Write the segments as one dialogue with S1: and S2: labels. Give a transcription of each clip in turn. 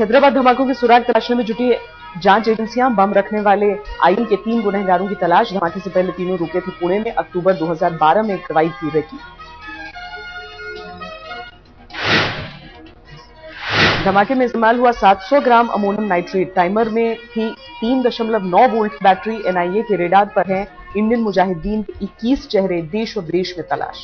S1: हैदराबाद धमाकों की सुराग तलाशने में जुटी जांच एजेंसियां बम रखने वाले आईएम के 3 गुनहगारों की तलाश। धमाके से पहले तीनों रुके थे पुणे में। अक्टूबर 2012 में कार्रवाई की रेकी। धमाके में इस्तेमाल हुआ 700 ग्राम अमोनियम नाइट्रेट। टाइमर में थी 3.9 वोल्ट बैटरी। एनआईए के रेडार पर हैं इंडियन मुजाहिदीन के 21 चेहरे। देश और विदेश में तलाश।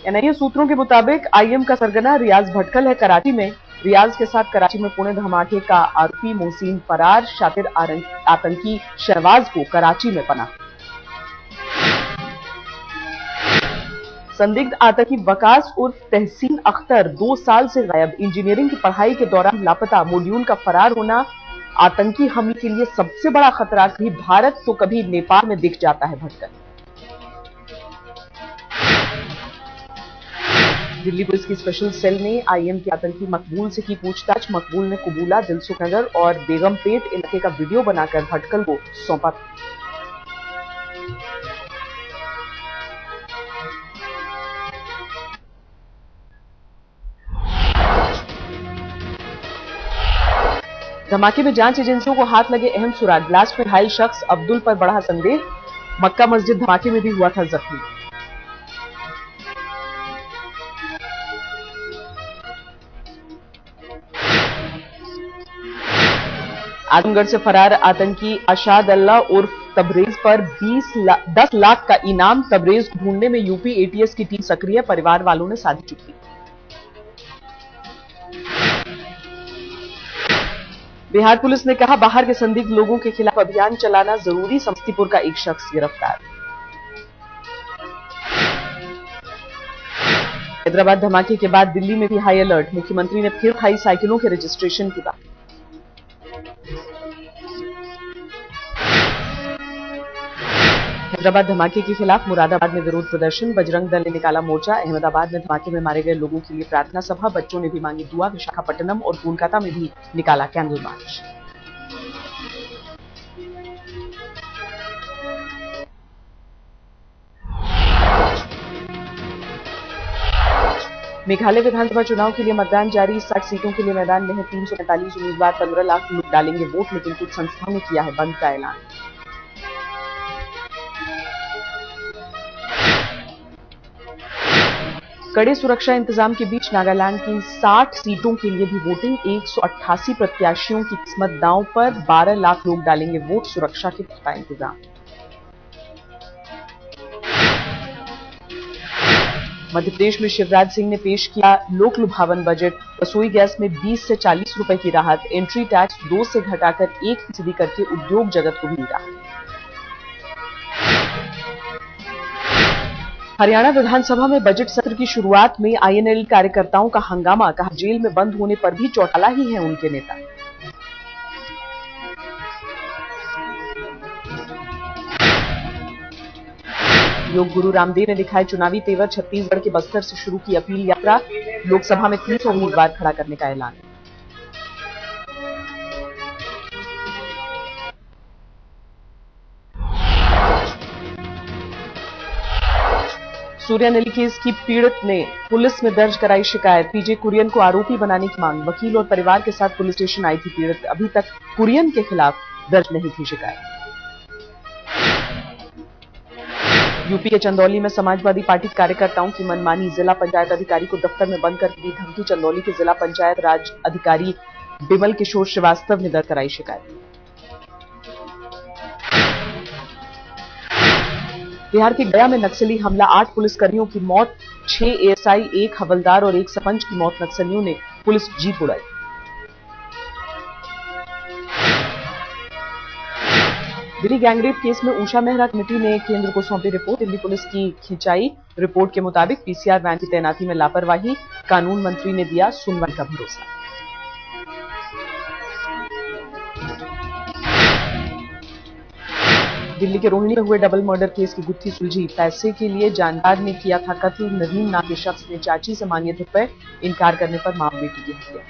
S1: एनआईए सूत्रों के मुताबिक आईएम का सरगना रियाज भटकल है कराची में। रियाज के साथ कराची में पुणे धमाके का आरोपी मोहसिन फरार। शातिर आतंकी शहबाज को कराची में पनाह। संदिग्ध आतंकी वकास उर्फ तहसीन अख्तर 2 साल से गायब। इंजीनियरिंग की पढ़ाई के दौरान लापता। मॉड्यूल का फरार होना आतंकी हमले के लिए सबसे बड़ा खतरा। कभी भारत तो कभी नेपाल में दिख जाता है भटकल। दिल्ली पुलिस की स्पेशल सेल ने आईएम के आतंकी मकबूल से की पूछताछ। मकबूल ने कबूला दिलसुख नगर और बेगमपेट इलाके का वीडियो बनाकर भटकल को सौंपा। धमाके में जांच एजेंसियों को हाथ लगे अहम सुराग। ब्लास्ट में घायल शख्स अब्दुल पर बढ़ा संदेह। मक्का मस्जिद धमाके में भी हुआ था जख्मी। आजमगढ़ से फरार आतंकी आशाद अल्लाह उर्फ तबरेज पर 10 लाख का इनाम। तबरेज को ढूंढने में यूपी एटीएस की टीम सक्रिय। परिवार वालों ने साधी चुप्पी। बिहार पुलिस ने कहा बाहर के संदिग्ध लोगों के खिलाफ अभियान चलाना जरूरी। समस्तीपुर का एक शख्स गिरफ्तार। हैदराबाद धमाके के बाद दिल्ली में भी हाई अलर्ट। मुख्यमंत्री ने फिर उठाई साइकिलों के रजिस्ट्रेशन की बात। हैदराबाद धमाके के खिलाफ मुरादाबाद में विरोध प्रदर्शन। बजरंग दल ने निकाला मोर्चा। अहमदाबाद में धमाके में मारे गए लोगों के लिए प्रार्थना सभा। बच्चों ने भी मांगी दुआ। विशाखापट्टनम और कोलकाता में भी निकाला कैंडल मार्च। मेघालय विधानसभा चुनाव के लिए मतदान जारी। 60 सीटों के लिए मैदान में है 345 उम्मीदवार। 15 लाख लोग डालेंगे वोट, लेकिन कुछ संस्थाओं ने किया है बंद का ऐलान। कड़े सुरक्षा इंतजाम के बीच नागालैंड की 60 सीटों के लिए भी वोटिंग। 188 प्रत्याशियों की किस्मत दांव पर। 12 लाख लोग डालेंगे वोट। सुरक्षा के पुख्ता इंतजाम। मध्य प्रदेश में शिवराज सिंह ने पेश किया लोक लुभावन बजट। रसोई गैस में 20 से 40 रुपए की राहत। एंट्री टैक्स 2 से घटाकर 1% करके उद्योग जगत को भी राहत। हरियाणा विधानसभा में बजट सत्र की शुरुआत में आईएनएल कार्यकर्ताओं का हंगामा। कहा जेल में बंद होने पर भी चौटाला ही है उनके नेता। योग गुरु रामदेव ने दिखाए चुनावी तेवर। छत्तीसगढ़ के बस्तर से शुरू की अपील यात्रा। लोकसभा में 300 उम्मीदवार खड़ा करने का ऐलान। सूर्यानली केस की पीड़ित ने पुलिस में दर्ज कराई शिकायत। पीजे कुरियन को आरोपी बनाने की मांग। वकील और परिवार के साथ पुलिस स्टेशन आई थी पीड़ित। अभी तक कुरियन के खिलाफ दर्ज नहीं थी शिकायत। यूपी के चंदौली में समाजवादी पार्टी कार्यकर्ताओं की मनमानी। जिला पंचायत अधिकारी को दफ्तर में बंद कर दी धमकी। चंदौली के जिला पंचायत राज अधिकारी बिमल किशोर श्रीवास्तव ने दर्ज कराई शिकायत। बिहार के गया में नक्सली हमला। 8 पुलिसकर्मियों की मौत। 6 एएसआई, 1 हवलदार और 1 सरपंच की मौत। नक्सलियों ने पुलिस जीप उड़ाई। दिल्ली गैंगरेप केस में उषा मेहरा कमेटी ने केंद्र को सौंपी रिपोर्ट। दिल्ली पुलिस की खिंचाई रिपोर्ट के मुताबिक पीसीआर वैन की तैनाती में लापरवाही। कानून मंत्री ने दिया सुनवाई का भरोसा। दिल्ली के रोहिणी में हुए डबल मर्डर केस की गुत्थी सुलझी। पैसे के लिए जानकार ने किया था कत्ल। नदीम नाम के शख्स ने चाची से मांगे थे रुपए। इनकार करने पर मां बेटी की हत्या।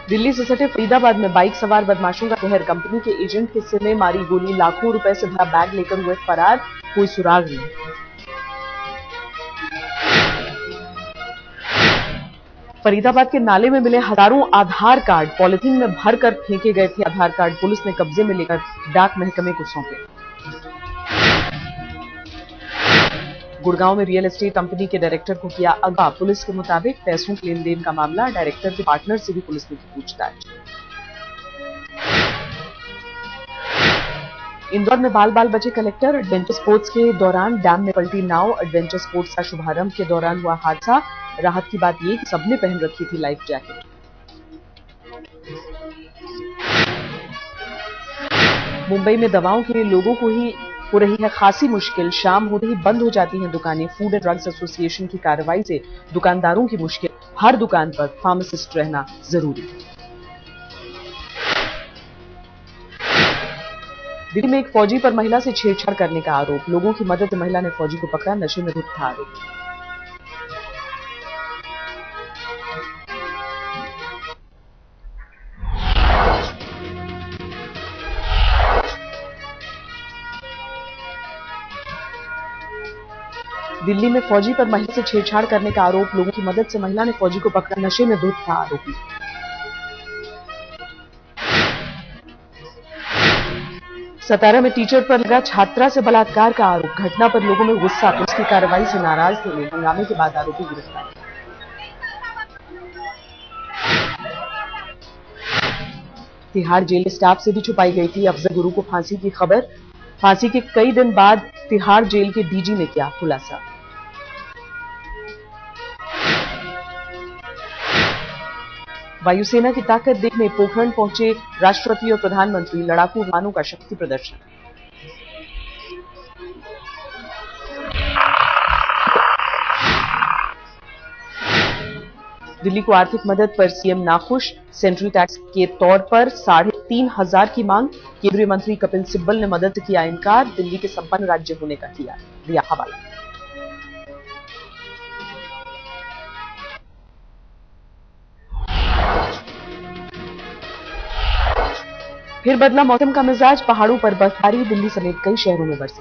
S1: दिल्ली से सटे फरीदाबाद में बाइक सवार बदमाशों का कहर, कंपनी के एजेंट के सिर में मारी गोली, लाखों रुपए से भरा बैग लेकर हुए फरार, कोई सुराग नहीं। फरीदाबाद के नाले में मिले हजारों आधार कार्ड, पॉलिथीन में भरकर फेंके गए थे आधार कार्ड, पुलिस ने कब्जे में लेकर डाक महकमे को सौंपे। गुड़गांव में रियल एस्टेट कंपनी के डायरेक्टर को किया अगवा, पुलिस के मुताबिक पैसों के लेन देन का मामला, डायरेक्टर के पार्टनर से भी पुलिस ने की पूछताछ। इंदौर में बाल बाल बचे कलेक्टर, एडवेंचर स्पोर्ट्स के दौरान डैम में पलटी नाव, एडवेंचर स्पोर्ट्स का शुभारंभ के दौरान हुआ हादसा, राहत की बात यह कि सबने पहन रखी थी लाइफ जैकेट। मुंबई में दवाओं के लिए लोगों को ही हो रही है खासी मुश्किल, शाम होते ही बंद हो जाती हैं दुकानें, फूड एंड ड्रग्स एसोसिएशन की कार्रवाई से दुकानदारों की मुश्किल, हर दुकान पर फार्मासिस्ट रहना जरूरी। दिल्ली में एक फौजी पर महिला से छेड़छाड़ करने का आरोप, लोगों की मदद से महिला ने फौजी को पकड़ा, नशे में धुत था आरोपी। दिल्ली में फौजी पर महिला से छेड़छाड़ करने का आरोप, लोगों की मदद से महिला ने फौजी को पकड़ा, नशे में धुत था आरोपी। सतारा में टीचर पर लगा छात्रा से बलात्कार का आरोप, घटना पर लोगों में गुस्सा, पुलिस की कार्रवाई से नाराज थे लोग, हंगामे के बाद आरोपी गिरफ्तार। तिहाड़ जेल स्टाफ से भी छुपाई गई थी अफजल गुरु को फांसी की खबर, फांसी के कई दिन बाद तिहाड़ जेल के डीजी ने किया खुलासा। वायुसेना की ताकत देखने पोखरण पहुंचे राष्ट्रपति और प्रधानमंत्री, लड़ाकू विमानों का शक्ति प्रदर्शन। दिल्ली को आर्थिक मदद पर सीएम नाखुश, सेंट्रल टैक्स के तौर पर 3,500 की मांग, केंद्रीय मंत्री कपिल सिब्बल ने मदद से किया इनकार, दिल्ली के संपन्न राज्य होने का दिया हवाला। फिर बदला मौसम का मिजाज, पहाड़ों पर बर्फबारी, दिल्ली समेत कई शहरों में बरसी।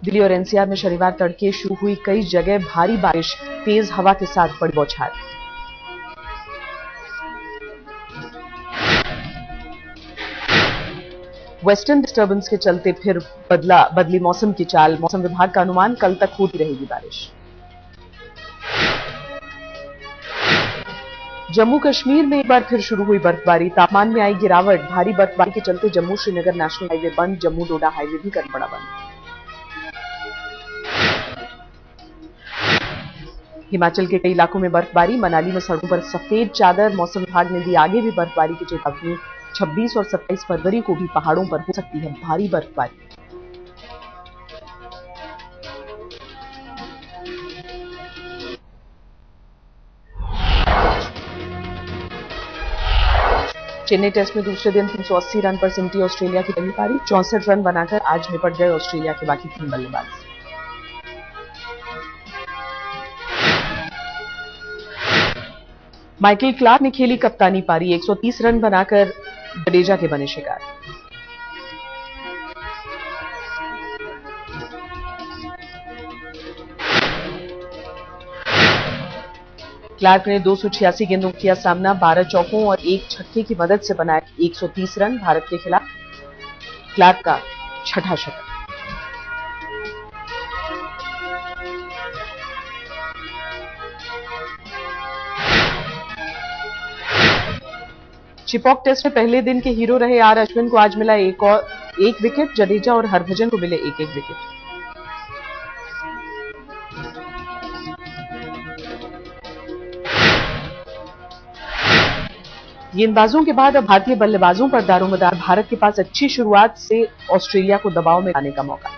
S1: दिल्ली और एनसीआर में शनिवार तड़के शुरू हुई कई जगह भारी बारिश, तेज हवा के साथ पड़ी बौछार। वेस्टर्न डिस्टर्बेंस के चलते फिर बदली मौसम की चाल, मौसम विभाग का अनुमान कल तक होती रहेगी बारिश। जम्मू कश्मीर में एक बार फिर शुरू हुई बर्फबारी, तापमान में आई गिरावट, भारी बर्फबारी के चलते जम्मू श्रीनगर नेशनल हाईवे बंद, जम्मू डोडा हाईवे भी करना पड़ा बंद। हिमाचल के कई इलाकों में बर्फबारी, मनाली में सड़कों पर सफेद चादर, मौसम विभाग ने दी आगे भी बर्फबारी की चेतावनी, 26 और 27 फरवरी को भी पहाड़ों पर हो सकती है भारी बर्फबारी। चेन्नई टेस्ट में दूसरे दिन 380 रन पर सिमटी ऑस्ट्रेलिया की पहली पारी, 64 रन बनाकर आज निपट गए ऑस्ट्रेलिया के बाकी 3 बल्लेबाज। माइकल क्लार्क ने खेली कप्तानी पारी, 130 रन बनाकर जडेजा के बने शिकार। क्लार्क ने 286 गेंदों किया सामना, 12 चौकों और 1 छक्के की मदद से बनाए 130 रन भारत के खिलाफ, क्लार्क का छठा शतक। चिपॉक टेस्ट में पहले दिन के हीरो रहे आर अश्विन को आज मिला एक विकेट, जडेजा और हरभजन को मिले एक विकेट। गेंदबाजों के बाद अब भारतीय बल्लेबाजों पर दारोमदार, भारत के पास अच्छी शुरुआत से ऑस्ट्रेलिया को दबाव में लाने का मौका।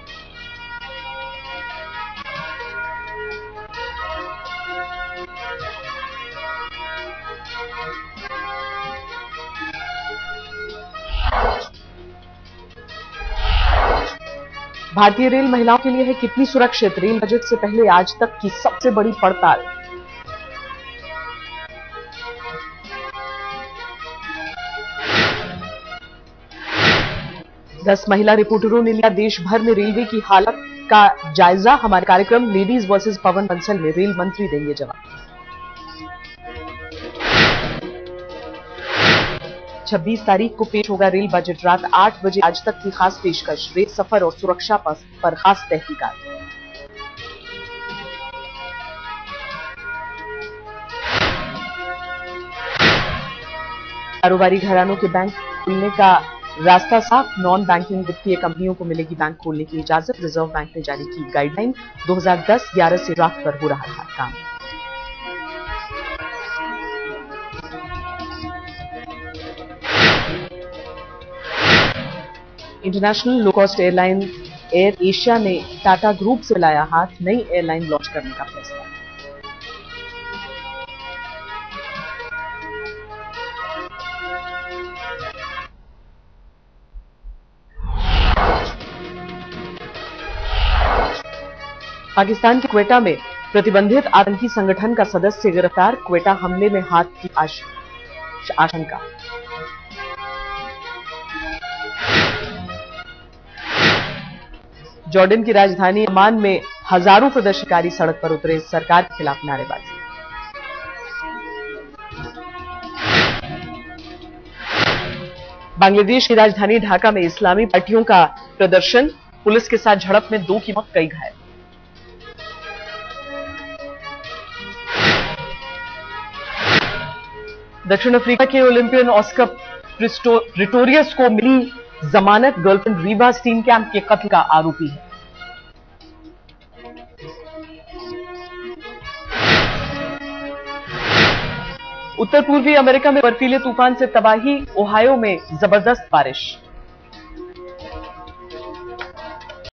S1: भारतीय रेल महिलाओं के लिए है कितनी सुरक्षित? रेल बजट से पहले आज तक की सबसे बड़ी पड़ताल। दस महिला रिपोर्टरों ने लिया देश भर में रेलवे की हालत का जायजा। हमारे कार्यक्रम लेडीज वर्सेस पवन बंसल में रेल मंत्री देंगे जवाब। 26 तारीख को पेश होगा रेल बजट। रात 8 बजे आज तक की खास पेशकश। रेल सफर और सुरक्षा पर खास तहकीकात। कारोबारी घरानों के बैंक खोलने का रास्ता साफ। नॉन बैंकिंग वित्तीय कंपनियों को मिलेगी बैंक खोलने की इजाजत। रिजर्व बैंक ने जारी की गाइडलाइन। 2010-11 से ड्राफ्ट पर हो रहा था काम। International low cost airline air Asia ने टाटा ग्रुप से मिलाया हाथ। नई एयरलाइन लॉन्च करने का फैसला। पाकिस्तान के क्वेटा में प्रतिबंधित आतंकी संगठन का सदस्य गिरफ्तार। क्वेटा हमले में हाथ की आशंका। जॉर्डन की राजधानी अमान में हजारों प्रदर्शनकारी सड़क पर उतरे। सरकार के खिलाफ नारेबाजी। बांग्लादेश की राजधानी ढाका में इस्लामी पार्टियों का प्रदर्शन। पुलिस के साथ झड़प में 2 की मौत, कई घायल। दक्षिण अफ्रीका के ओलंपियन ऑस्कर प्रिटोरियस को मिली जमानत। गर्लफ्रेंड रीवा स्टीन कैंप के कत्ल का आरोपी है। उत्तर पूर्वी अमेरिका में बर्फीले तूफान से तबाही। ओहायो में जबरदस्त बारिश।